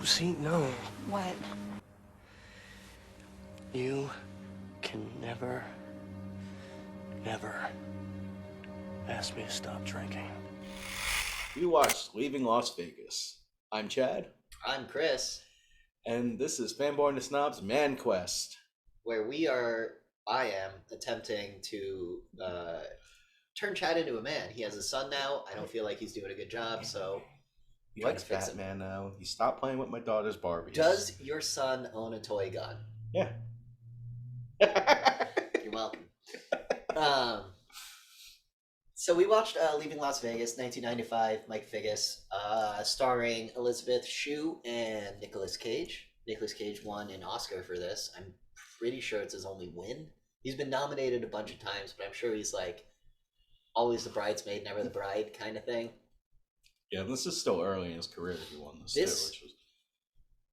see, no. What? You can never ask me to stop drinking. You watched Leaving Las Vegas. I'm Chad, I'm Chris, and this is Fanborn to Snob's Man Quest. where I am attempting to turn Chad into a man. He has a son now. I don't feel like he's doing a good job, so He trying likes to fix him. Batman now. He stopped playing with my daughter's Barbies. Does your son own a toy gun? Yeah. You're welcome. So we watched Leaving Las Vegas, 1995, Mike Figgis, starring Elizabeth Shue and Nicolas Cage. Nicolas Cage won an Oscar for this. I'm pretty sure it's his only win. He's been nominated a bunch of times, but I'm sure he's like always the bridesmaid, never the bride kind of thing. Yeah, this is still early in his career that he won this, This- too, which was...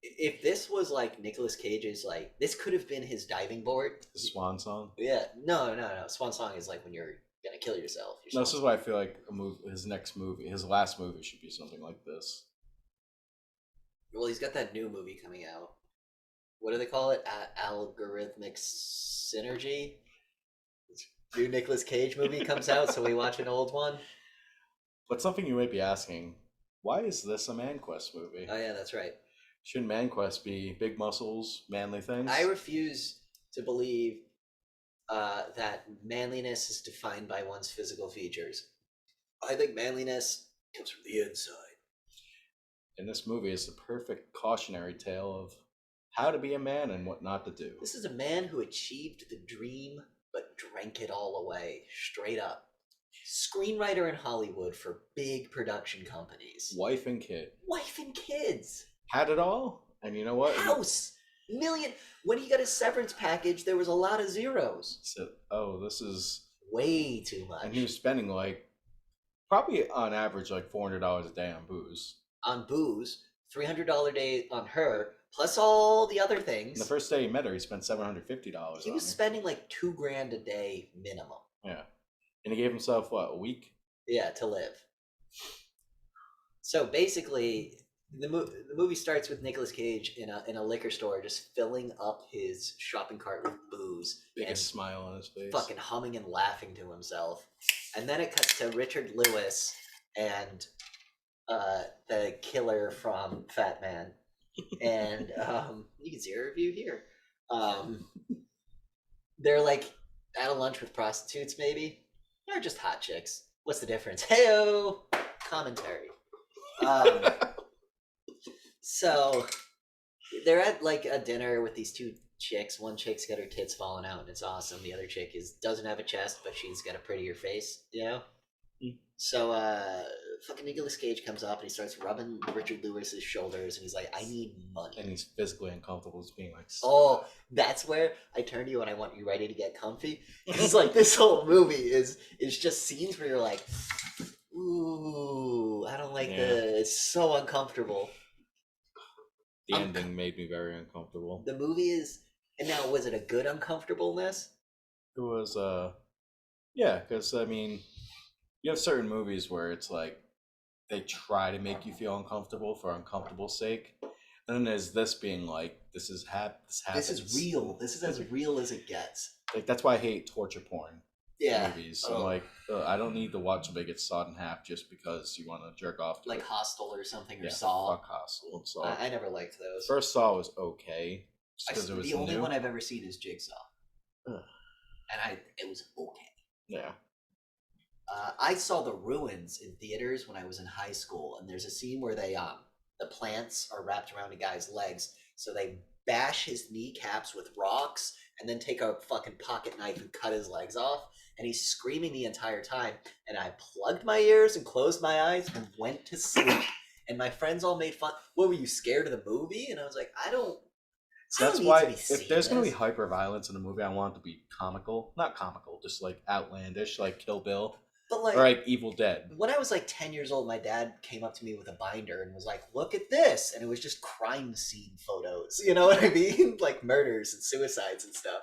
If this was like Nicolas Cage's, like, this could have been his diving board. The swan song. Yeah, no. Swan song is like when you're gonna kill yourself. No, this is why I feel like his next movie, his last movie, should be something like this. Well, he's got that new movie coming out. What do they call it? Algorithmic Synergy? New Nicolas Cage movie comes out, so we watch an old one. But something you might be asking, why is this a Man Quest movie? Oh yeah, that's right. Shouldn't Man Quest be big muscles, manly things? I refuse to believe that manliness is defined by one's physical features. I think manliness comes from the inside. And this movie is the perfect cautionary tale of how to be a man and what not to do. This is a man who achieved the dream but drank it all away, straight up. Screenwriter in Hollywood for big production companies. Wife and kid. Wife and kids. Had it all, and you know what? House. Million. When he got his severance package, there was a lot of zeros. So, this is... Way too much. And he was spending, like, probably on average, like $400 a day on booze. On booze, $300 day on her, plus all the other things. And the first day he met her, he spent $750 He on was her. spending like $2,000 a day minimum. Yeah. And he gave himself, what, a week? Yeah, to live. So basically, the movie starts with Nicolas Cage in a liquor store, just filling up his shopping cart with booze, Biggest smile on his face. fucking humming and laughing to himself. And then it cuts to Richard Lewis and the killer from Fat Man, and you can see a review here. They're like at a lunch with prostitutes, maybe. Or just hot chicks. What's the difference? Heyo! Commentary. So they're at like a dinner with these two chicks. One chick's got her tits falling out and it's awesome. The other chick doesn't have a chest, but she's got a prettier face, you know? So fucking Nicolas Cage comes up and he starts rubbing Richard Lewis's shoulders and he's like, I need money. And he's physically uncomfortable just being like... Oh, that's where I turn to you and I want you ready to get comfy. Because like this whole movie is just scenes where you're like, ooh, I don't like it's so uncomfortable. The ending made me very uncomfortable. The movie is, and now was it a good uncomfortableness? It was, yeah, because, I mean, you have certain movies where it's like, they try to make you feel uncomfortable for uncomfortable's sake. And then there's this being like, this happens. This is real. This is as real as it gets. Like, that's why I hate torture porn movies. Oh. I'm like, I don't need to watch somebody get sawed in half just because you want to jerk off to Like it. Hostel or something, or Yeah, Saw. fuck Hostel and Saw. I never liked those. First Saw was okay. Because it was the only new. one I've ever seen is Jigsaw. Ugh. And it was okay. Yeah. I saw The Ruins in theaters when I was in high school, and there's a scene where the plants are wrapped around a guy's legs, so they bash his kneecaps with rocks, and then take a fucking pocket knife and cut his legs off, and he's screaming the entire time, and I plugged my ears and closed my eyes and went to sleep, and my friends all made fun. What, were you scared of the movie? And I was like, I don't So that's need why to be if there's seeing going to be this. hyper violence in a movie, I want it to be comical. Not comical, just like outlandish, like Kill Bill. But like, Or like Evil Dead. when I was like 10 years old, my dad came up to me with a binder and was like, look at this. And it was just crime scene photos. You know what I mean? Like murders and suicides and stuff.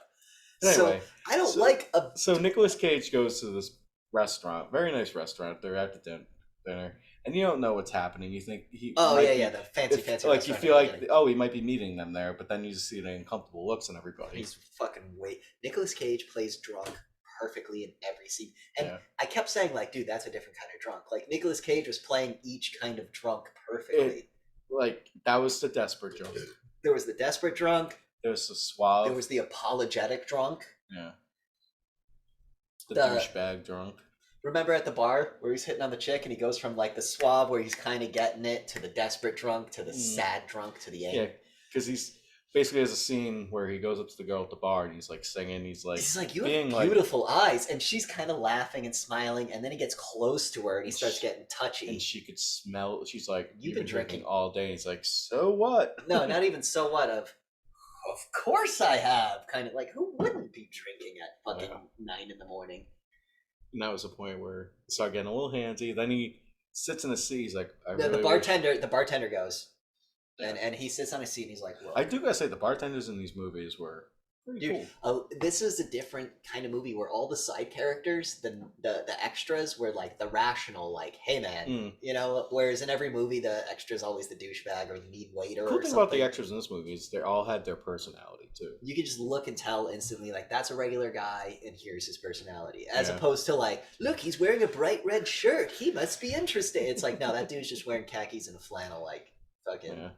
Anyway, So I don't so- like a... So Nicolas Cage goes to this restaurant, very nice restaurant. They're at the dinner. and you don't know what's happening. You think he Oh might yeah, be, yeah, the fancy like you restaurant feel at the like beginning. he might be meeting them there, but then you just see the uncomfortable looks on everybody. He's fucking wait. Nicolas Cage plays drunk perfectly in every scene, and Yeah. I kept saying like, dude, that's a different kind of drunk. Like Nicolas Cage was playing each kind of drunk perfectly. Like that was the desperate drunk. There was the desperate drunk. There was the suave. There was the apologetic drunk. Yeah. The The- douchebag drunk. Remember at the bar where he's hitting on the chick and he goes from like the suave where he's kind of getting it to the desperate drunk to the sad drunk to the Yeah, angry. because he's basically has a scene where he goes up to the girl at the bar and he's like singing. He's like, You being have beautiful eyes, and she's kind of laughing and smiling, and then he gets close to her and he starts getting touchy. and she could smell. She's like, You've "You've been been drinking drinking." all day." And he's like, "So what?" No, not even so what of course I have. Kind of like, who wouldn't be drinking at fucking 9 in the morning? And that was the point where he started getting a little handsy. Then he sits in a seat. He's like, "I The really wish-" bartender goes, and he sits on a seat and he's like, "Look, I do gotta say the bartenders in these movies were pretty dude, cool. this is a different kind of movie where all the side characters, the extras, were like the rational, like, hey man, you know. Whereas in every movie, the extra's always the douchebag or the mean waiter. Cool or thing something. about the extras in this movie is they all had their personality too. You can just look and tell instantly, like, that's a regular guy, and here's his personality. As Yeah. opposed to, like, look, he's wearing a bright red shirt. He must be interesting. It's like, no, that dude's just wearing khakis and a flannel. Like, fucking, Yeah.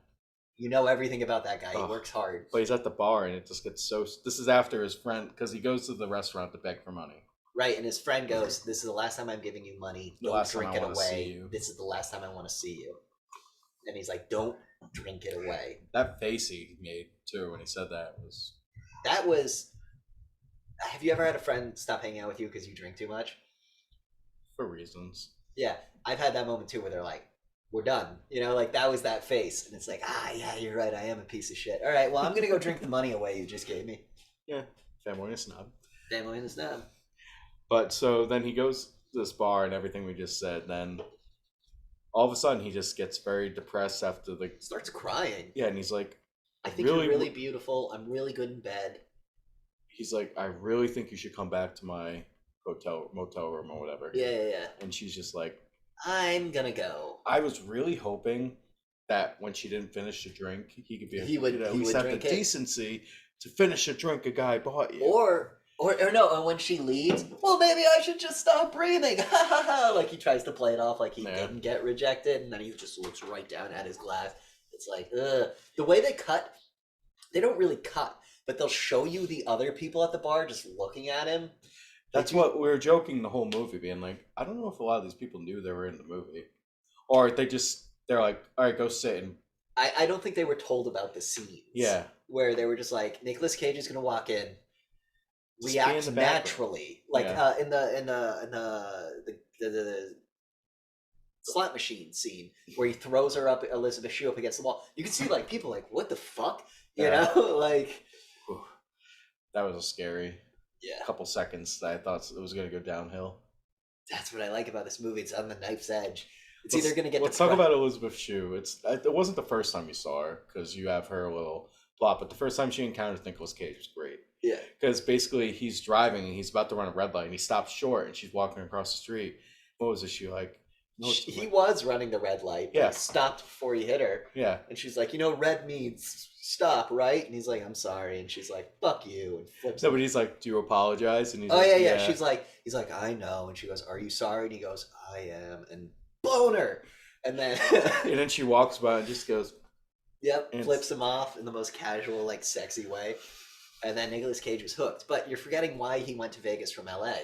you know everything about that guy. He Oh. works hard. But he's at the bar and it just gets so. This is after his friend because he goes to the restaurant to beg for money. Right, and his friend goes, this is the last time I'm giving you money. The Don't last time drink I it wanna see away. you." This is the last time I want to see you. And he's like, don't drink it away. That face he made too when he said that was. That was... Have you ever had a friend stop hanging out with you because you drink too much? For reasons. Yeah, I've had that moment too where they're like, we're done. You know, like that was that face. And it's like, yeah, you're right. I am a piece of shit. All right, well, I'm going to go drink the money away you just gave me. Yeah, family and a snob. Family in the snob. But so then he goes to this bar and everything we just said. Then all of a sudden he just gets very depressed after the. Starts crying. Yeah, and he's like, I think really- you're really beautiful. I'm really good in bed. he's like, I really think you should come back to my motel room or whatever. Yeah. And she's just like, I'm going to go. I was really hoping that when she didn't finish the drink, he could be He would- at he least would have the drink it. decency to finish a drink a guy bought you. Or no, and when she leaves, well, maybe I should just stop breathing. Ha ha ha. Like he tries to play it off like he Yeah. didn't get rejected, and then he just looks right down at his glass. It's like, ugh. The way they cut, they don't really cut, but they'll show you the other people at the bar just looking at him. That's what we were joking the whole movie, being like, I don't know if a lot of these people knew they were in the movie, or they're like, all right, go sit and I don't think they were told about the scenes. yeah, Where they were just like, Nicolas Cage is gonna walk in, Just be in react the background. naturally, like Yeah. in the slot machine scene where he throws her up, Elizabeth Shue up against the wall. You can see like people like, what the fuck, you Yeah. know, like whew, that was a scary yeah. couple seconds that I thought it was going to go downhill. That's what I like about this movie. It's on the knife's edge. It's Let's- either gonna get. Let's talk about Elizabeth Shue. It wasn't the first time you saw her because you have her little plot, but the first time she encounters Nicolas Cage was great. Yeah. Because basically he's driving and he's about to run a red light and he stops short and she's walking across the street. What was it? She like? No, it's He like- was running the red light. But Yeah. He stopped before he hit her. yeah. And she's like, red means stop, right? And he's like, I'm sorry. And she's like, fuck you. And flips No, him. but he's like, do you apologize? And he's Oh like, yeah. He's like, I know. And she goes, are you sorry? And he goes, I am. And boner. And then, and then she walks by and just goes, yep, And flips him off in the most casual, like sexy way. And then Nicolas Cage was hooked. But you're forgetting why he went to Vegas from LA.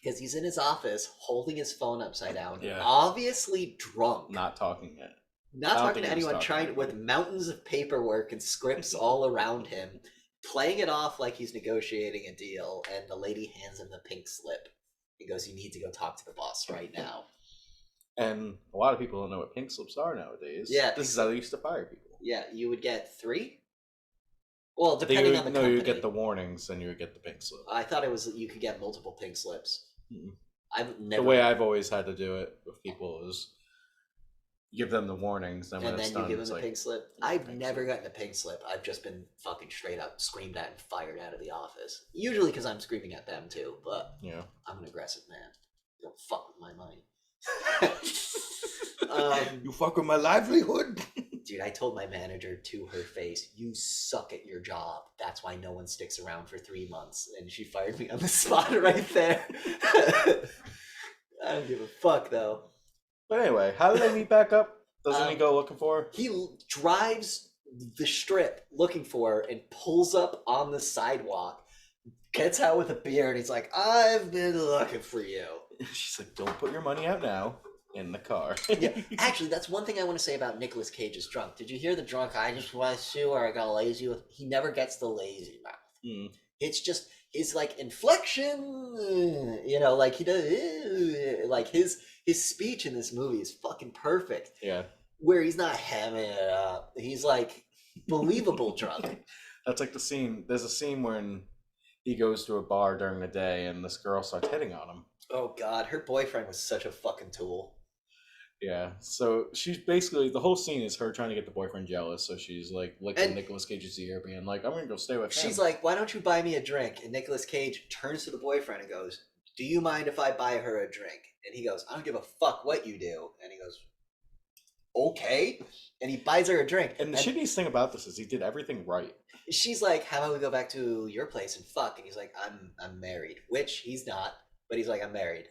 Because he's in his office holding his phone upside down, Yeah. obviously drunk. not talking yet. Not I don't talking think to he was anyone, talking trying to with anyone. mountains of paperwork and scripts all around him, playing it off like he's negotiating a deal, and the lady hands him the pink slip. He goes, you need to go talk to the boss right now. And a lot of people don't know what pink slips are nowadays. Yeah, This is how they used to fire people. Yeah, you would get 3? Well, depending on the no, company. you would get the warnings, then you would get the pink slip. I thought it was you could get multiple pink slips. Mm-mm. I've never. The way I've always had to do it with people is give them the warnings, then when and it's then you done, give him it's the like, pink slip. "Here's the I've pink never slip." gotten a pink slip. I've just been fucking straight up screamed at and fired out of the office. Usually because I'm screaming at them too, but Yeah. I'm an aggressive man. Don't fuck with my money. You fuck with my livelihood. Dude, I told my manager to her face, "You suck at your job. That's why no one sticks around for 3 months." And she fired me on the spot right there. I don't give a fuck though. But anyway, how do they meet back up? Doesn't he Um, go looking for her? He drives the strip looking for her and pulls up on the sidewalk, gets out with a beer, and he's like, "I've been looking for you." She's like, don't put your money out now in the car. Yeah, actually, that's one thing I want to say about Nicolas Cage's drunk. Did you hear the drunk? I just want to sue or I got lazy with. He never gets the lazy mouth. Mm. It's just his like inflection, like he does, like his speech in this movie is fucking perfect. Yeah. Where he's not hamming it up, he's like believable drunk. That's like the scene. There's a scene when he goes to a bar during the day and this girl starts hitting on him. Oh god, her boyfriend was such a fucking tool. Yeah, so she's basically, the whole scene is her trying to get the boyfriend jealous, so she's like licking Nicolas Cage's ear, being like, I'm gonna go stay with him. She's like, why don't you buy me a drink? And Nicolas Cage turns to the boyfriend and goes, do you mind if I buy her a drink? And he goes, I don't give a fuck what you do. And he goes, okay. And he buys her a drink. And the shittiest thing about this is he did everything right. She's like, how about we go back to your place and fuck? And he's like, I'm married, which he's not, but he's like, I'm married.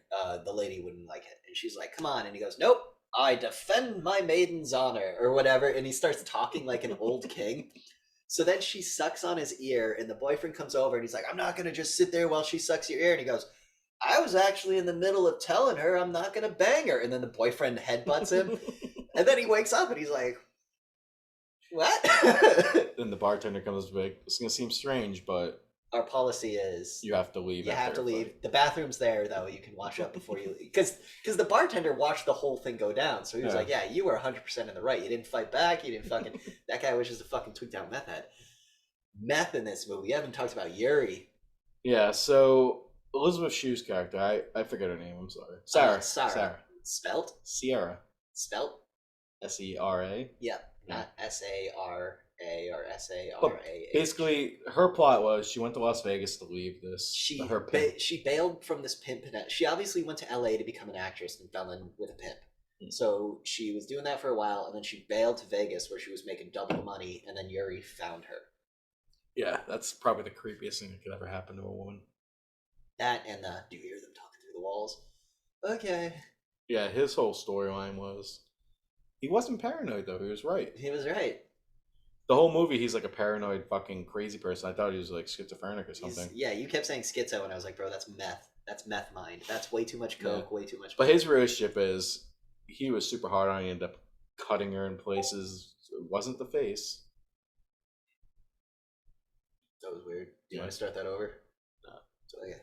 The lady wouldn't like it. And she's like, come on. And he goes, nope. I defend my maiden's honor, or whatever, and he starts talking like an old king. So then she sucks on his ear, and the boyfriend comes over, and he's like, I'm not going to just sit there while she sucks your ear. And he goes, I was actually in the middle of telling her I'm not going to bang her. And then the boyfriend headbutts him, and then he wakes up, and he's like, what? Then the bartender comes back. It's going to seem strange, but our policy is you have to leave. You have to leave. The bathroom's there, though. You can wash up before you leave. Because the bartender watched the whole thing go down. So he was like, yeah, you were 100% in the right. You didn't fight back. You didn't fucking... That guy was just a fucking tweaked out meth head. Meth in this movie. We haven't talked about Yuri. Yeah, so Elizabeth Shue's character, I forget her name. I'm sorry. Sarah. Spelt? Sierra. Spelt? S-E-R-A? Yeah, not S-A-R-A or S-A-R-A. Basically, her plot was she went to Las Vegas to leave this. She bailed from this pimp. She obviously went to L.A. to become an actress and fell in with a pimp. So she was doing that for a while, and then she bailed to Vegas where she was making double the money, and then Yuri found her. Yeah, that's probably the creepiest thing that could ever happen to a woman. That and do you hear them talking through the walls? Okay. Yeah, his whole storyline was he wasn't paranoid, though. He was right. He was right. The whole movie, he's like a paranoid fucking crazy person. I thought he was like schizophrenic or something. You kept saying schizo, and I was like, bro, that's meth. That's meth mind. That's way too much coke, way too much. But his relationship is, he was super hard on her. He ended up cutting her in places. It wasn't the face. That was weird. Do you want to start that over? No. Okay.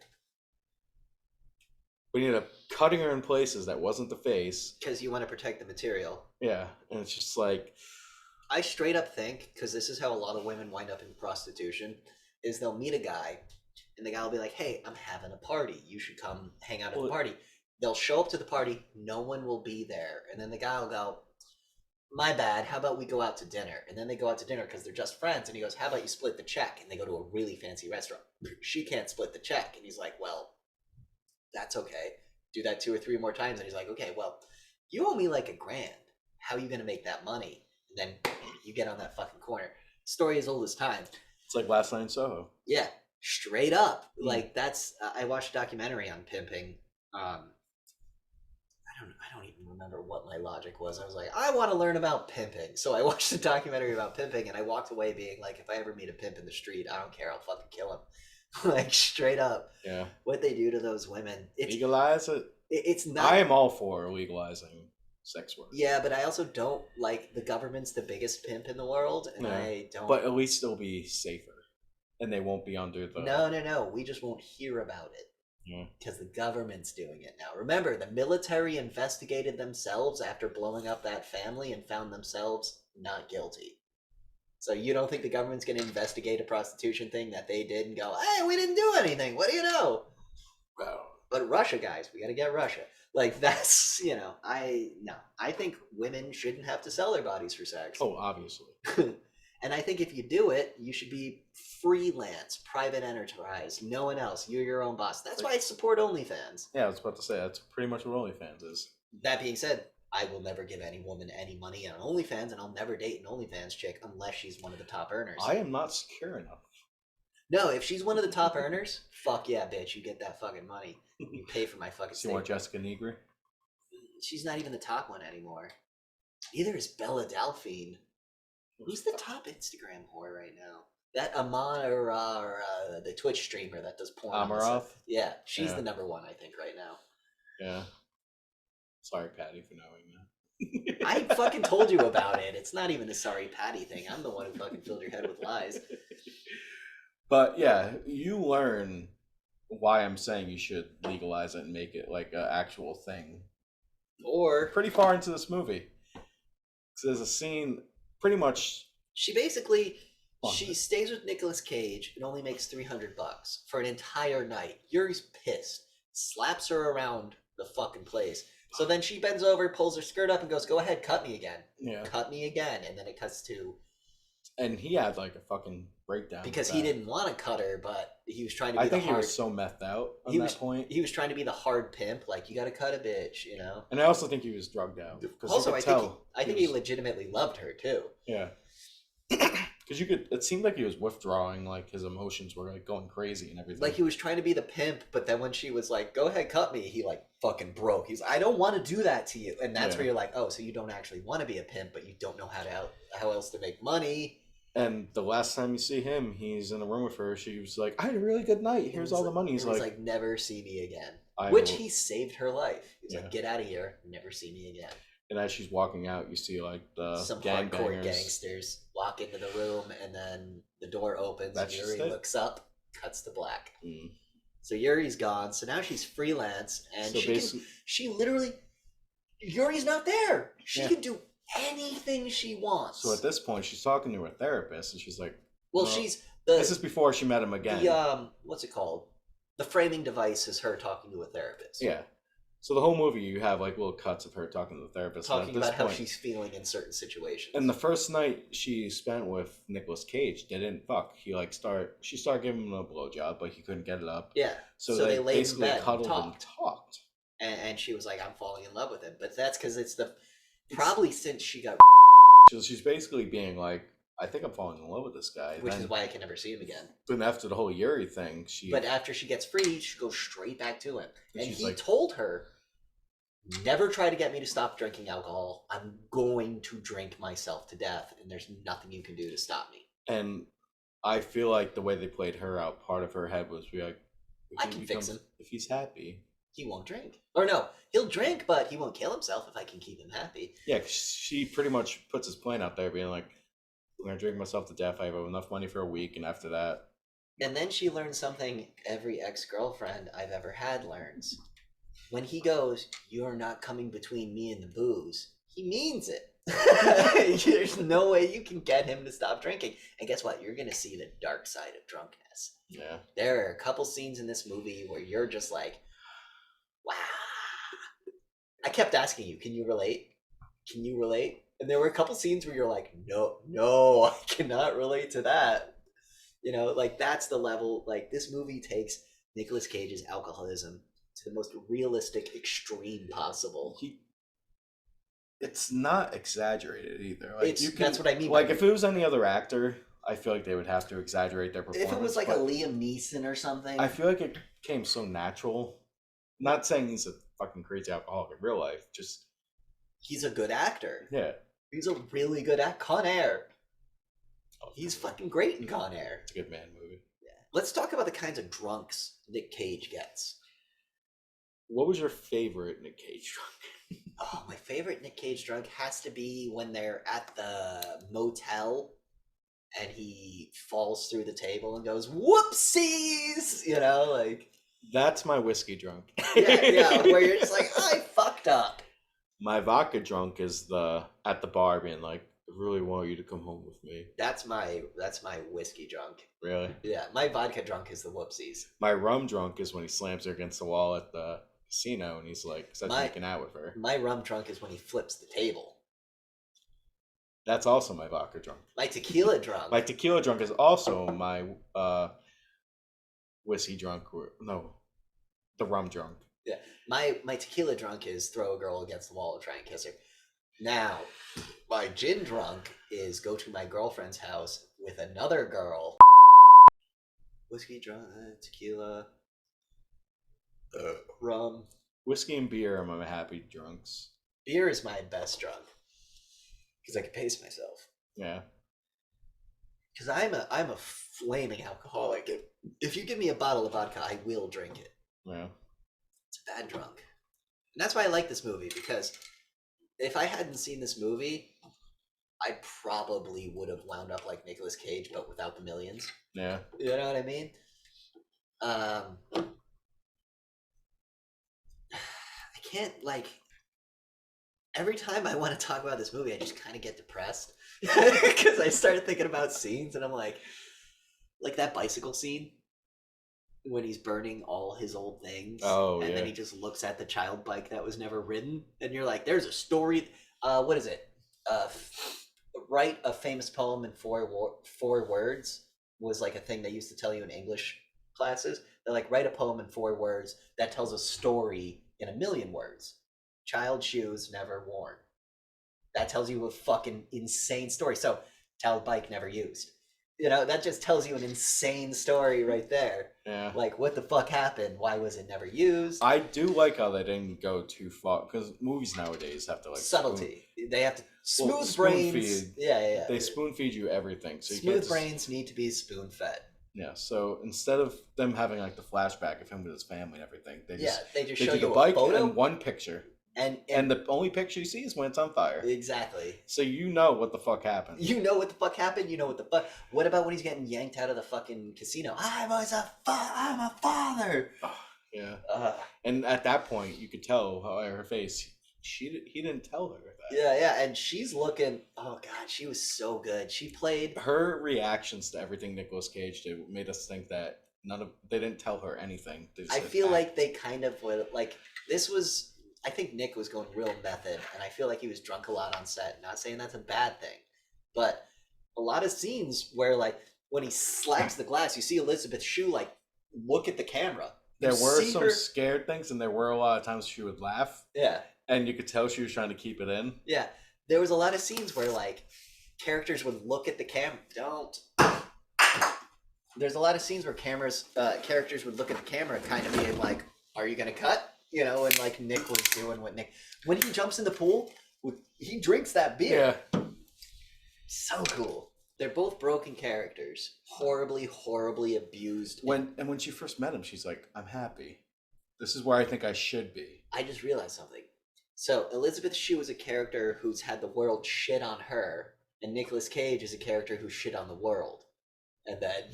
But he ended up cutting her in places that wasn't the face. Because you want to protect the material. Yeah, and it's just like... I straight up think, because this is how a lot of women wind up in prostitution, is they'll meet a guy, and the guy will be like, hey, I'm having a party. You should come hang out at the party. They'll show up to the party. No one will be there. And then the guy will go, my bad. How about we go out to dinner? And then they go out to dinner because they're just friends. And he goes, how about you split the check? And they go to a really fancy restaurant. She can't split the check. And he's like, well, that's okay. Do that 2 or 3 more times. And he's like, okay, well, you owe me like $1,000. How are you going to make that money? And then you get on that fucking corner. Story as old as time. It's like Last Night in Soho. Yeah, straight up. Like that's. I watched a documentary on pimping. I don't even remember what my logic was. I was like, I want to learn about pimping, so I watched a documentary about pimping, and I walked away being like, if I ever meet a pimp in the street, I don't care. I'll fucking kill him. Like straight up. Yeah. What they do to those women. Legalize it. It's not. I am all for legalizing sex work. Yeah, but I also don't like the government's the biggest pimp in the world, and I don't. But at least they'll be safer, and they won't be under the. No. We just won't hear about it. Yeah. Because the government's doing it now. Remember, the military investigated themselves after blowing up that family and found themselves not guilty. So you don't think the government's going to investigate a prostitution thing that they did and go, hey, we didn't do anything. What do you know? Well, but Russia, guys, we got to get Russia. Like that's, I think women shouldn't have to sell their bodies for sex. Oh, obviously. And I think if you do it, you should be freelance, private enterprise, no one else. You're your own boss. That's why I support OnlyFans. Yeah, I was about to say, that's pretty much what OnlyFans is. That being said, I will never give any woman any money on OnlyFans, and I'll never date an OnlyFans chick unless she's one of the top earners. I am not secure enough. No, if she's one of the top earners, fuck yeah, bitch, you get that fucking money. You pay for my fucking See more stay. Jessica Negri? She's not even the top one anymore. Neither is Bella Delphine. Who's the top Instagram whore right now? That the Twitch streamer that does porn. Amarov? Yeah, she's Yeah. the number one, I think, right now. Yeah. Sorry, Patty, for knowing that. I fucking told you about it. It's not even a sorry Patty thing. I'm the one who fucking filled your head with lies. But yeah, you learn why I'm saying you should legalize it and make it like an actual thing. Or Pretty far into this movie. So there's a scene, pretty much. she stays with Nicolas Cage and only makes $300 for an entire night. Yuri's pissed, slaps her around the fucking place. So then she bends over, pulls her skirt up, and goes, "Go ahead, cut me again. Yeah. Cut me again." And then it cuts to, And he had like a fucking breakdown. because with he that. didn't want to cut her, but he was trying to be I the think hard. he was so methed out on he that was- point. He was trying to be the hard pimp, like, you got to cut a bitch, you know. And I also think he was drugged out. 'Cause Also, you I could think tell he was- legitimately loved her too. Yeah. Because you could, it seemed like he was withdrawing, like his emotions were like going crazy and everything. Like, he was trying to be the pimp, but then when she was like, "Go ahead, cut me," he like fucking broke. He's, "I don't want to do that to you," and that's Yeah. where you're like, "Oh, so you don't actually want to be a pimp, but you don't know how else to make money." And the last time you see him, he's in a room with her. She was like, "I had a really good night. Here's all the money." He's like, "Never see me again," I which will- he saved her life. He's Yeah. like, "Get out of here, never see me again." and as she's walking out, you see like the Some hardcore gangbangers. gangsters walk into the room, and then the door opens. That's Yuri just it. looks up, cuts to black. Mm. So Yuri's gone. So now she's freelance, and So basically, she literally, Yuri's not there. She Yeah. can do anything she wants. so at this point, she's talking to her therapist, and she's like, well, well, she's "This is before she met him again." what's it called? The framing device is her talking to a therapist. Yeah. So the whole movie, you have like little cuts of her talking to the therapist. And Talking at this about how point- she's feeling in certain situations. And the first night she spent with Nicolas Cage didn't fuck. She started giving him a blowjob, but he couldn't get it up. yeah. So, they they laid in basically bed and cuddled and talked. talked. And she was like, "I'm falling in love with him," but that's because it's probably since she got, So she's basically being like, "I think I'm falling in love with this guy." which Then, is why I can never see him again. then after the whole Yuri thing, But after she gets free, she goes straight back to him. And And she's he like- told her, "Never try to get me to stop drinking alcohol. I'm going to drink myself to death, and there's nothing you can do to stop me." and I feel like the way they played her out, part of her head was be like, if I he can fix him. if he's happy. He won't drink. Or no, he'll drink, but he won't kill himself if I can keep him happy. Yeah, 'cause she pretty much puts his plan out there, being like, "I'm gonna drink myself to death. I have enough money for a week, and after that." And then she learns something every ex-girlfriend I've ever had learns. When he goes, "You're not coming between me and the booze," he means it. There's no way you can get him to stop drinking. And guess what? You're going to see the dark side of drunkenness. Yeah. There are a couple scenes in this movie where you're just like, wow. I kept asking you, can you relate? Can you relate? And there were a couple scenes where you're like, no, I cannot relate to that. You know, like that's the level, like this movie takes Nicolas Cage's alcoholism to the most realistic extreme possible. It's not exaggerated either. Like That's what I mean by Like if it was any other actor, I feel like they would have to exaggerate their performance. If it was like a but Liam Neeson or something. I feel like it came so natural. Not saying he's a fucking crazy alcoholic in real life, just He's a good actor. yeah. He's a really good actor. Con Air. He's fucking great in Con Air. It's a good man movie. Let's talk about the kinds of drunks Nick Cage gets. What was your favorite Nick Cage drunk? Oh, my favorite Nick Cage drunk has to be when they're at the motel and he falls through the table and goes, "Whoopsies!" You know, like That's my whiskey drunk. yeah, where you're just like, "I fucked up." My vodka drunk is at the bar being like, "I really want you to come home with me." That's my whiskey drunk. Really? Yeah, my vodka drunk is the whoopsies. My rum drunk is when he slams her against the wall at the casino and he's like, starts making out with her. My rum drunk is when he flips the table. That's also my vodka drunk. My tequila drunk. My tequila drunk is also my whiskey drunk. No, the rum drunk. Yeah, my tequila drunk is throw a girl against the wall and try and kiss her. Now, my gin drunk is go to my girlfriend's house with another girl. Whiskey drunk, tequila, rum. Whiskey and beer are my happy drunks. Beer is my best drunk because I can pace myself. Yeah. Because I'm a flaming alcoholic. If you give me a bottle of vodka, I will drink it. Yeah. It's a bad drunk. And that's why I like this movie, because if I hadn't seen this movie, I probably would have wound up like Nicolas Cage, but without the millions. Yeah. You know what I mean? I can't, like, every time I want to talk about this movie, I just kind of get depressed. Because I started thinking about scenes, and I'm like that bicycle scene when he's burning all his old things. Oh, and yeah. then he just looks at the child bike that was never ridden, and you're like, there's a story. What is it? Write a famous poem in four words was like a thing they used to tell you in English classes. They're like, write a poem in 4 words that tells a story in 1,000,000 words. Child shoes never worn. That tells you a fucking insane story. So, child bike never used. You know, that just tells you an insane story right there. Yeah. Like, what the fuck happened? Why was it never used? I do like how they didn't go too far, because movies nowadays have to like Subtlety. They have to smooth spoon brains. feed. Yeah. They spoon feed you everything, so you Smooth can't just, brains need to be spoon fed. Yeah. So instead of them having like the flashback of him with his family and everything, they just They just they show do you the a bike photo and one picture, and the only picture you see is when it's on fire. exactly. So you know what the fuck happened. You know what the fuck happened. You know what the fuck. What about when he's getting yanked out of the fucking casino? I'm a father. Yeah. And at that point, you could tell how her face. He didn't tell her that. Yeah, and she's looking. Oh god, she was so good. She played. Her reactions to everything Nicolas Cage did made us think that they didn't tell her anything. They just I said, feel "Act." like they kind of would like. This was. I think Nick was going real method, and I feel like he was drunk a lot on set. Not saying that's a bad thing, but a lot of scenes where like when he slaps the glass, you see Elizabeth Shue like look at the camera. There You were see some her- scared things, and there were a lot of times she would laugh, Yeah. and you could tell she was trying to keep it in. Yeah, there was a lot of scenes where like characters would look at the camera. There's a lot of scenes where characters would look at the camera, kind of being like, "Are you gonna cut?" You know, and like Nick was doing what Nick when he jumps in the pool, he drinks that beer. Yeah, So cool. They're both broken characters, horribly abused. when she first met him, she's like, "I'm happy. This is where I think I should be." I just realized something. So Elizabeth Shue is a character who's had the world shit on her, and Nicolas Cage is a character who shit on the world. And then,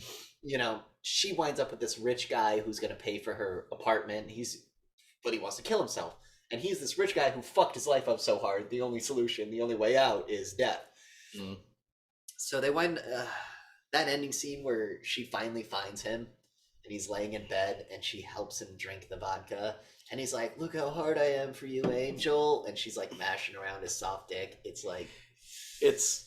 you know, she winds up with this rich guy who's gonna pay for her apartment. But he wants to kill himself. And he's this rich guy who fucked his life up so hard. The only solution, the only way out is death. Mm. So they wind that ending scene where she finally finds him and he's laying in bed and she helps him drink the vodka. And he's like, "Look how hard I am for you, Angel." And she's like mashing around his soft dick. It's like It's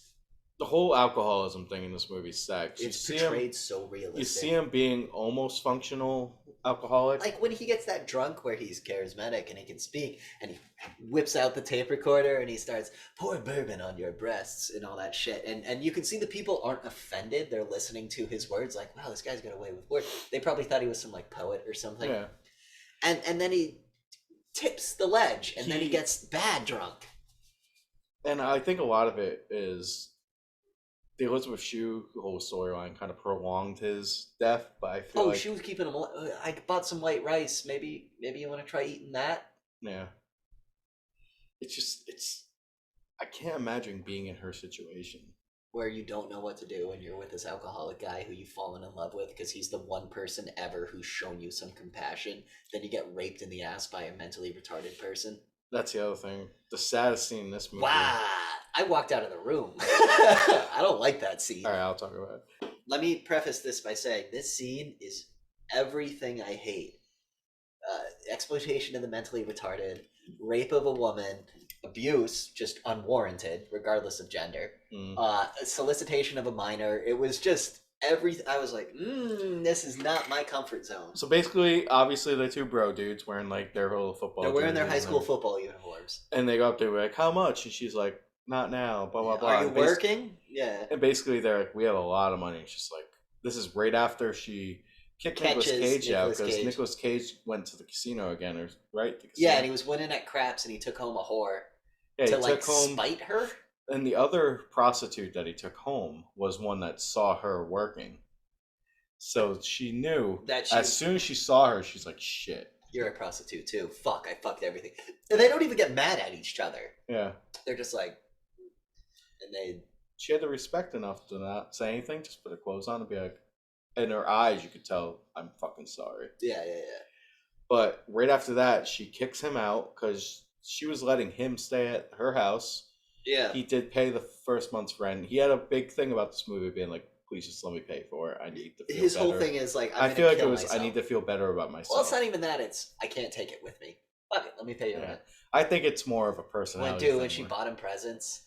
the whole alcoholism thing in this movie sucks. it's portrayed so realistic. You see him being almost functional alcoholic. Like when he gets that drunk where he's charismatic and he can speak and he whips out the tape recorder and he starts, "Pour bourbon on your breasts," and all that shit. And you can see the people aren't offended. They're listening to his words like, "Wow, this guy's got away with words." They probably thought he was some like poet or something. Yeah. And then he tips the ledge and then he He- gets bad drunk. And I think a lot of it is the Elizabeth Shue whole storyline kind of prolonged his death, but I feel Oh, like she was keeping him. I bought some white rice. Maybe you want to try eating that. yeah. It's I can't imagine being in her situation. Where you don't know what to do and you're with this alcoholic guy who you've fallen in love with because he's the one person ever who's shown you some compassion. Then you get raped in the ass by a mentally retarded person. That's the other thing. The saddest scene in this movie. Wow. I walked out of the room. I don't like that scene. All right, I'll talk about it. Let me preface this by saying this scene is everything I hate. Exploitation of the mentally retarded, rape of a woman, abuse, just unwarranted, regardless of gender, Mm. solicitation of a minor. It was just I was like, this is not my comfort zone. So basically, obviously, the two bro dudes wearing like their little football. They're wearing their high jerseys school and football uniforms. and they go up there like, "How much?" And she's like, "Not now." Blah blah blah. Are you And working? Yeah. And basically, they're like, "We have a lot of money." And she's like, "This is right after she kicked Nicolas Catches Cage out Nicolas because Cage. Nicolas Cage went to the casino again, or right? The Yeah, casino. and he was winning at craps, and he took home a whore Yeah, he to like took home. spite her. And the other prostitute that he took home was one that saw her working. So she knew That as soon as she saw her, she's like, "Shit." You're a prostitute too. Fuck, I fucked everything. And they don't even get mad at each other. Yeah. They're just like, and they. She had the respect enough to not say anything, just put her clothes on and be like, in her eyes, you could tell, "I'm fucking sorry." Yeah. But right after that, she kicks him out because she was letting him stay at her house. Yeah. He did pay the first month's rent. He had a big thing about this movie being like, "Please just let me pay for it. I need to feel His better." whole thing is like, I feel like it was, I need to feel better about myself. Well, it's not even that. It's I can't take it with me. Fuck it, let me pay you rent. I think it's more of a personality When thing she where- bought him presents.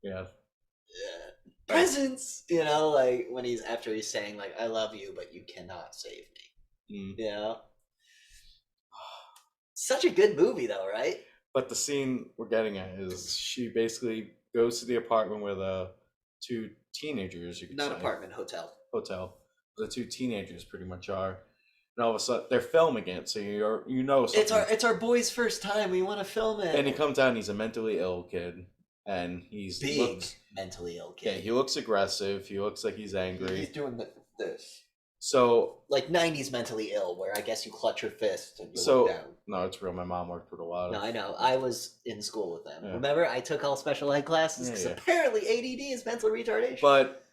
Yeah. Yeah. Presents, like when after he's saying like I love you, but you cannot save me. Mm. Such a good movie though, right? But the scene we're getting at is she basically goes to the apartment where the two teenagers, you could Not say, apartment, hotel. the two teenagers pretty much are, and all of a sudden they're filming it, so you know something. It's our boy's first time. We want to film it. And he comes out and he's a mentally ill kid, and he's mentally ill kid. Yeah, he looks aggressive. He looks like he's angry. He's doing this. So like 90s mentally ill, where I guess you clutch your fist and you so look down. no, it's real. My mom worked with a lot of. No, I know. I was in school with them. Yeah. Remember, I took all special ed classes because apparently ADD is mental retardation. But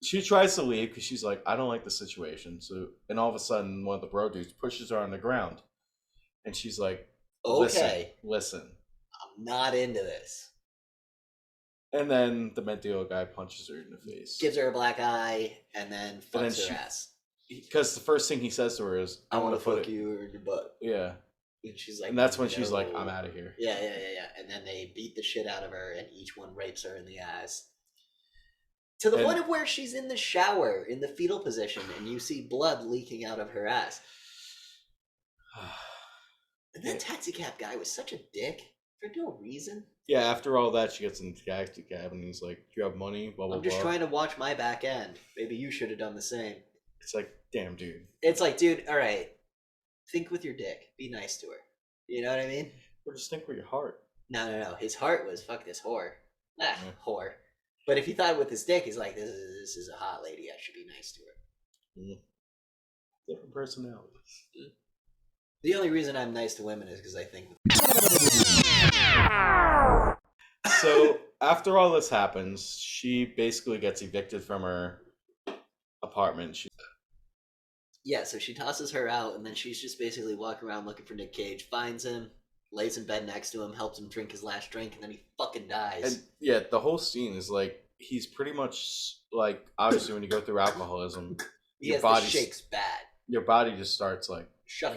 she tries to leave because she's like, "I don't like the situation." So, and all of a sudden, one of the bro dudes pushes her on the ground, and she's like, "Okay, listen, I'm not into this." And then the mentally ill guy punches her in the face, gives her a black eye, and then fucks her ass. Because the first thing he says to her is, "I want to fuck you in your butt." Yeah. And she's like, and that's when she's like, "I'm out of here." Yeah. And then they beat the shit out of her, and each one rapes her in the ass. To the point of where she's in the shower in the fetal position, and you see blood leaking out of her ass. And that taxi cab guy was such a dick for no reason. Yeah, after all that, she gets in the taxi cab, and he's like, "Do you have money?" Blah blah. I'm just trying to watch my back end. Maybe you should have done the same. It's like, damn, dude. It's like, dude, all right. Think with your dick. Be nice to her. You know what I mean? Or just think with your heart. No. His heart was, fuck this whore. Whore. But if he thought with his dick, he's like, this is a hot lady. I should be nice to her. Different personalities. The only reason I'm nice to women is because I think. So after all this happens, she basically gets evicted from her apartment. Yeah, so she tosses her out, and then she's just basically walking around looking for Nick Cage, finds him, lays in bed next to him, helps him drink his last drink, and then he fucking dies. And yeah, the whole scene is like, he's pretty much like, obviously when you go through alcoholism, your body shakes bad. Your body just starts like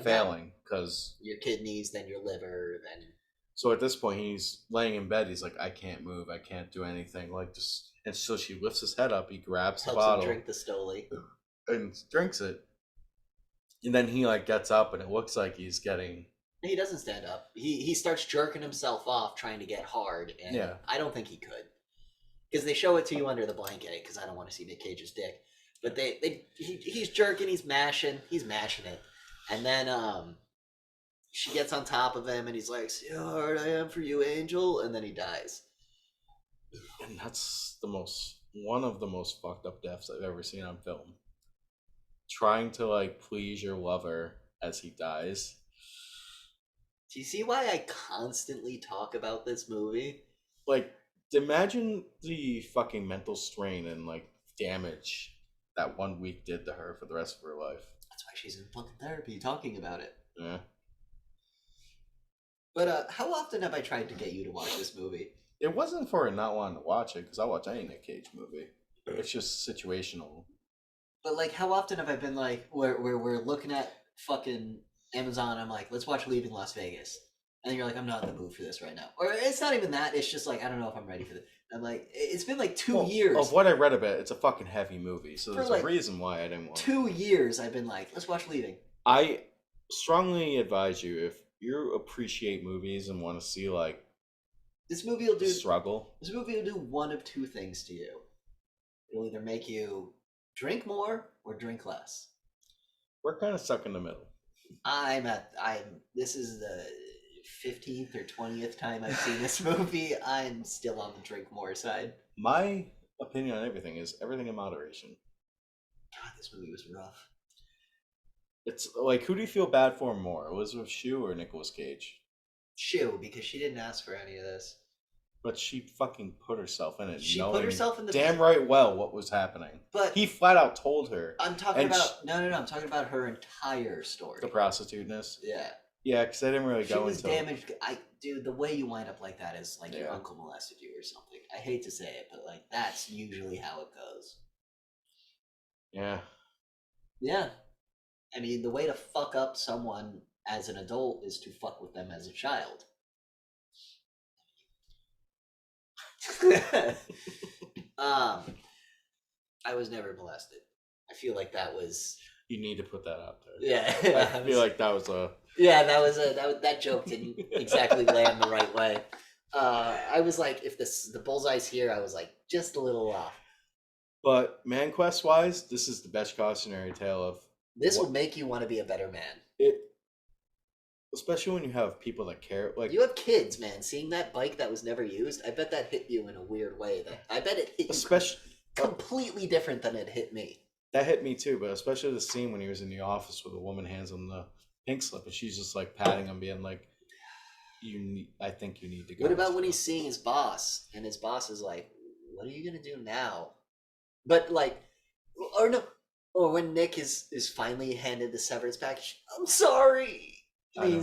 failing because your kidneys, then your liver, then. So at this point, he's laying in bed. He's like, "I can't move. I can't do anything." Like just, and so she lifts his head up. He grabs the bottle, helps him drink the Stoli, and drinks it. And then he like gets up, and it looks like he's getting. He doesn't stand up. He starts jerking himself off, trying to get hard, and I don't think he could, because they show it to you under the blanket. Because I don't want to see Nick Cage's dick, but he's jerking, he's mashing it, and then she gets on top of him, and he's like, "See how hard I am for you, Angel," and then he dies. And that's one of the most fucked up deaths I've ever seen on film. Trying to like please your lover as he dies. Do you see why I constantly talk about this movie? Like, imagine the fucking mental strain and like damage that 1 week did to her for the rest of her life. That's why she's in fucking therapy talking about it. Yeah. But how often have I tried to get you to watch this movie? It wasn't for not wanting to watch it, because I'll watch any Nick Cage movie. It's just situational. But like, how often have I been like, where we're looking at fucking Amazon, I'm like, let's watch Leaving Las Vegas. And then you're like, I'm not in the mood for this right now. Or it's not even that. It's just like, I don't know if I'm ready for this. I'm like, it's been like 2 years. Of what I read about it, it's a fucking heavy movie. So there's like a reason why I didn't want 2 years I've been like, let's watch Leaving. I strongly advise you, if you appreciate movies and want to see like This movie will do struggle. This movie will do one of two things to you. It'll either make you drink more or drink less. We're kind of stuck in the middle. This is the 15th or 20th time I've seen this movie. I'm still on the drink more side. My opinion on everything is everything in moderation. God, this movie was rough. It's like, who do you feel bad for more, Elizabeth Shue or Nicolas Cage? Shue, because she didn't ask for any of this. But she fucking put herself in it. She put herself in the damn right well what was happening. But he flat out told her. I'm talking about no. I'm talking about her entire story. The prostituteness. Yeah. Yeah, because I didn't really go into. She was damaged. Dude, the way you wind up like that is like your uncle molested you or something. I hate to say it, but like that's usually how it goes. Yeah. Yeah. I mean, the way to fuck up someone as an adult is to fuck with them as a child. I was never molested. I feel like that was. You need to put that out there. Yeah, I feel like that was a. Yeah, that joke didn't exactly land the right way. I was like, if the bullseye's here, I was like just a little off. But man quest wise, this is the best cautionary tale of. This will make you want to be a better man. Especially when you have people that care. Like you have kids, man. Seeing that bike that was never used, I bet that hit you in a weird way. I bet it hit you completely different than it hit me. That hit me too, but especially the scene when he was in the office with a woman hands on the pink slip, and she's just like patting him, being like, I think you need to go. What about when he's seeing his boss, and his boss is like, what are you gonna do now? But like, or when Nick is finally handed the severance package, I'm sorry. Yeah.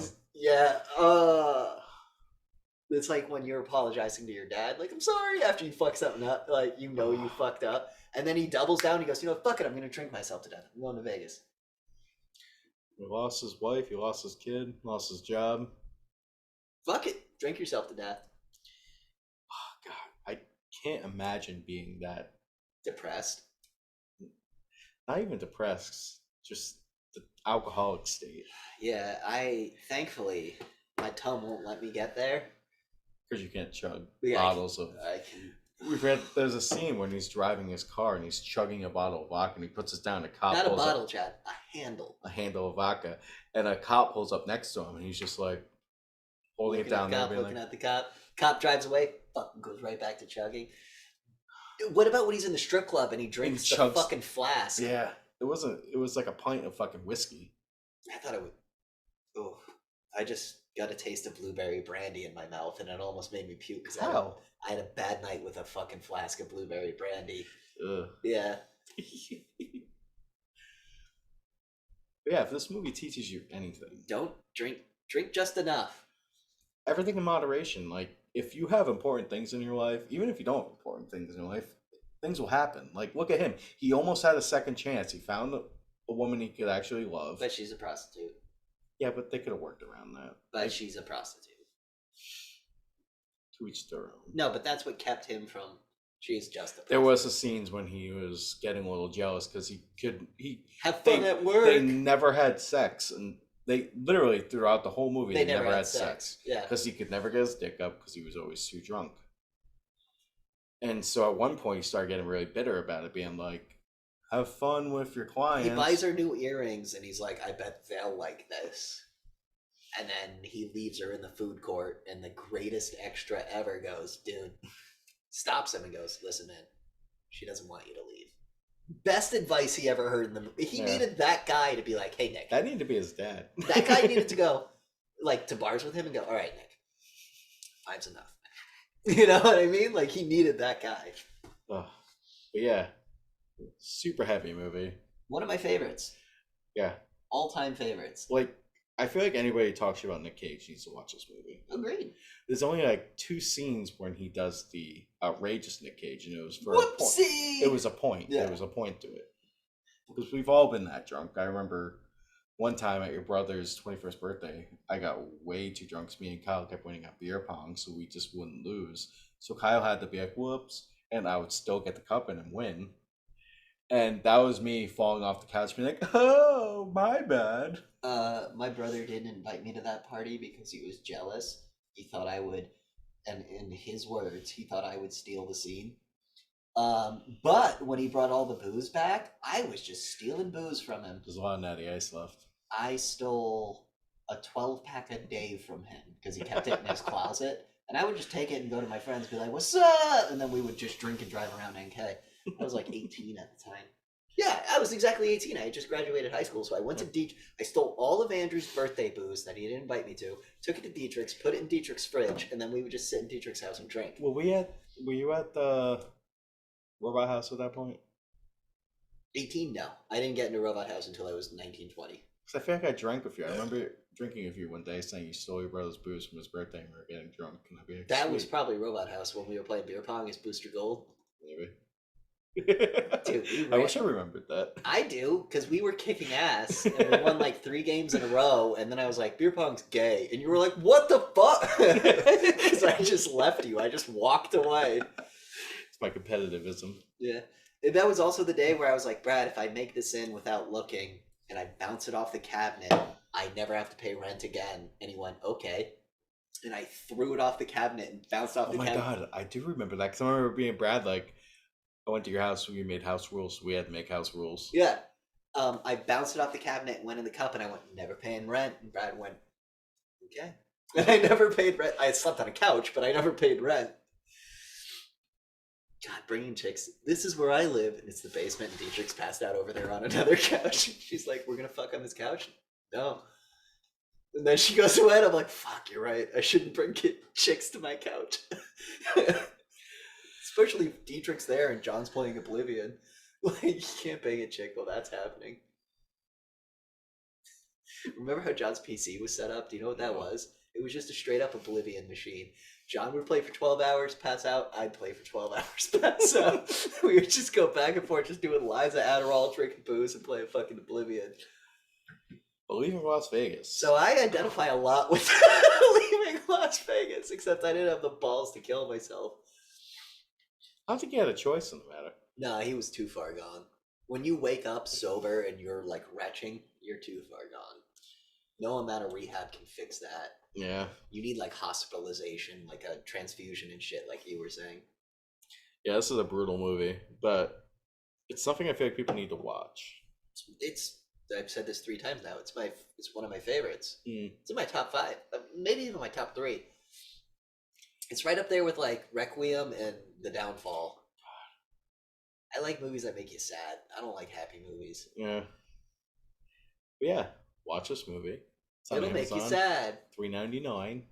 It's like when you're apologizing to your dad, like, I'm sorry, after you fuck something up, like, you know you fucked up. And then he doubles down, he goes, fuck it, I'm going to drink myself to death. I'm going to Vegas. He lost his wife, he lost his kid, lost his job. Fuck it, drink yourself to death. Oh, God, I can't imagine being that... depressed. Not even depressed, just the alcoholic state. Yeah, thankfully, my tongue won't let me get there. Because you can't chug bottles of... We've read, there's a scene when he's driving his car and he's chugging a bottle of vodka and he puts it down. A cop Not a pulls bottle, up, Chad. A handle. A handle of vodka. And a cop pulls up next to him and he's just like holding it down there. Looking at the cop. Cop drives away. Fucking goes right back to chugging. Dude, what about when he's in the strip club and he drinks the fucking flask? Yeah. It was like a pint of fucking whiskey. I thought it would. Oh, I just got a taste of blueberry brandy in my mouth and it almost made me puke because I had a bad night with a fucking flask of blueberry brandy. Ugh. Yeah. Yeah, if this movie teaches you anything, don't drink just enough. Everything in moderation. Like, if you have important things in your life, even if you don't have important things in your life, things will happen. Like, look at him. He almost had a second chance. He found a woman he could actually love. But she's a prostitute. Yeah, but they could have worked around that. But she's a prostitute. To each their own. No, but that's what kept him from. She's just a prostitute. There was a scenes when he was getting a little jealous because he have fun at work. They never had sex, and they literally throughout the whole movie they never had sex. Yeah, because he could never get his dick up because he was always too drunk. And so at one point he started getting really bitter about it, being like, have fun with your clients. He buys her new earrings and he's like, I bet they'll like this. And then he leaves her in the food court and the greatest extra ever goes, dude, stops him and goes, listen, man, she doesn't want you to leave. Best advice he ever heard in the movie. He needed that guy to be like, hey, Nick. That needed to be his dad. That guy needed to go like to bars with him and go, all right, Nick, five's enough. You know what I mean? Like, he needed that guy. But yeah, super heavy movie. One of my favorites. Yeah. All-time favorites. Like, I feel like anybody who talks about Nick Cage needs to watch this movie. Agreed. There's only like 2 scenes when he does the outrageous Nick Cage, and it was for Whoopsie! a point. It was a point. Yeah. There was a point to it. Because we've all been that drunk. I remember one time at your brother's 21st birthday, I got way too drunk. 'Cause me and Kyle kept winning at beer pong, so we just wouldn't lose. So Kyle had to be like, whoops, and I would still get the cup and win. And that was me falling off the couch, being like, oh, my bad. My brother didn't invite me to that party because he was jealous. He thought I would, and in his words, he thought I would steal the scene. But when he brought all the booze back, I was just stealing booze from him. There's a lot of natty ice left. I stole a 12-pack a day from him because he kept it in his closet. And I would just take it and go to my friends and be like, what's up? And then we would just drink and drive around NK. I was like 18 at the time. Yeah, I was exactly 18. I had just graduated high school. So I went to I stole all of Andrew's birthday booze that he didn't invite me to, took it to Dietrich's, put it in Dietrich's fridge, and then we would just sit in Dietrich's house and drink. Well, were you at the Robot House at that point? 18? No. I didn't get into Robot House until I was 19, 20. Because I feel like I drank with you. I remember drinking with you one day saying you stole your brother's booze from his birthday and we were getting drunk. And I'd be like, That was probably Robot House when we were playing beer pong as Booster Gold. maybe. Dude, I wish I remembered that. I do, because we were kicking ass and we won like 3 games in a row, and then I was like, beer pong's gay. And you were like, what the fuck? Because I just left you. I just walked away. It's my competitivism. Yeah. And that was also the day where I was like, Brad, if I make this in without looking and I bounce it off the cabinet, I never have to pay rent again. And he went, okay. And I threw it off the cabinet and bounced off the cabinet. Oh my god, I do remember that. Because I remember being Brad, like, I went to your house when you made house rules, so we had to make house rules. Yeah. I bounced it off the cabinet and went in the cup, and I went, never paying rent. And Brad went, okay. And I never paid rent. I slept on a couch, but I never paid rent. God, bringing chicks. This is where I live, and it's the basement, and Dietrich's passed out over there on another couch. She's like, we're going to fuck on this couch? No. And then she goes away, and I'm like, fuck, you're right. I shouldn't bring chicks to my couch. Especially if Dietrich's there and John's playing Oblivion. Like, you can't bang a chick while that's happening. Remember how John's PC was set up? Do you know what that was? It was just a straight up Oblivion machine. John would play for 12 hours, pass out. I'd play for 12 hours, pass out. We would just go back and forth, just doing lives of Adderall, drinking booze, and playing fucking Oblivion. Leaving Las Vegas. So I identify a lot with leaving Las Vegas, except I didn't have the balls to kill myself. I don't think you had a choice in the matter. No, he was too far gone. When you wake up sober and you're like retching, you're too far gone. No amount of rehab can fix that. Yeah. You need like hospitalization, like a transfusion and shit, like you were saying. Yeah, this is a brutal movie, but it's something I feel like people need to watch. I've said this 3 times now. It's one of my favorites. Mm. It's in my top 5, maybe even my top 3. It's right up there with like Requiem and The Downfall. I like movies that make you sad. I don't like happy movies. Yeah. But yeah, watch this movie. It'll make you sad. $3.99.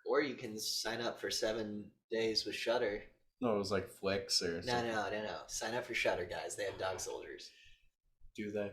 Or you can sign up for 7 days with Shudder. No, it was like Flicks or something. No. Sign up for Shudder, guys. They have dog soldiers. Do they?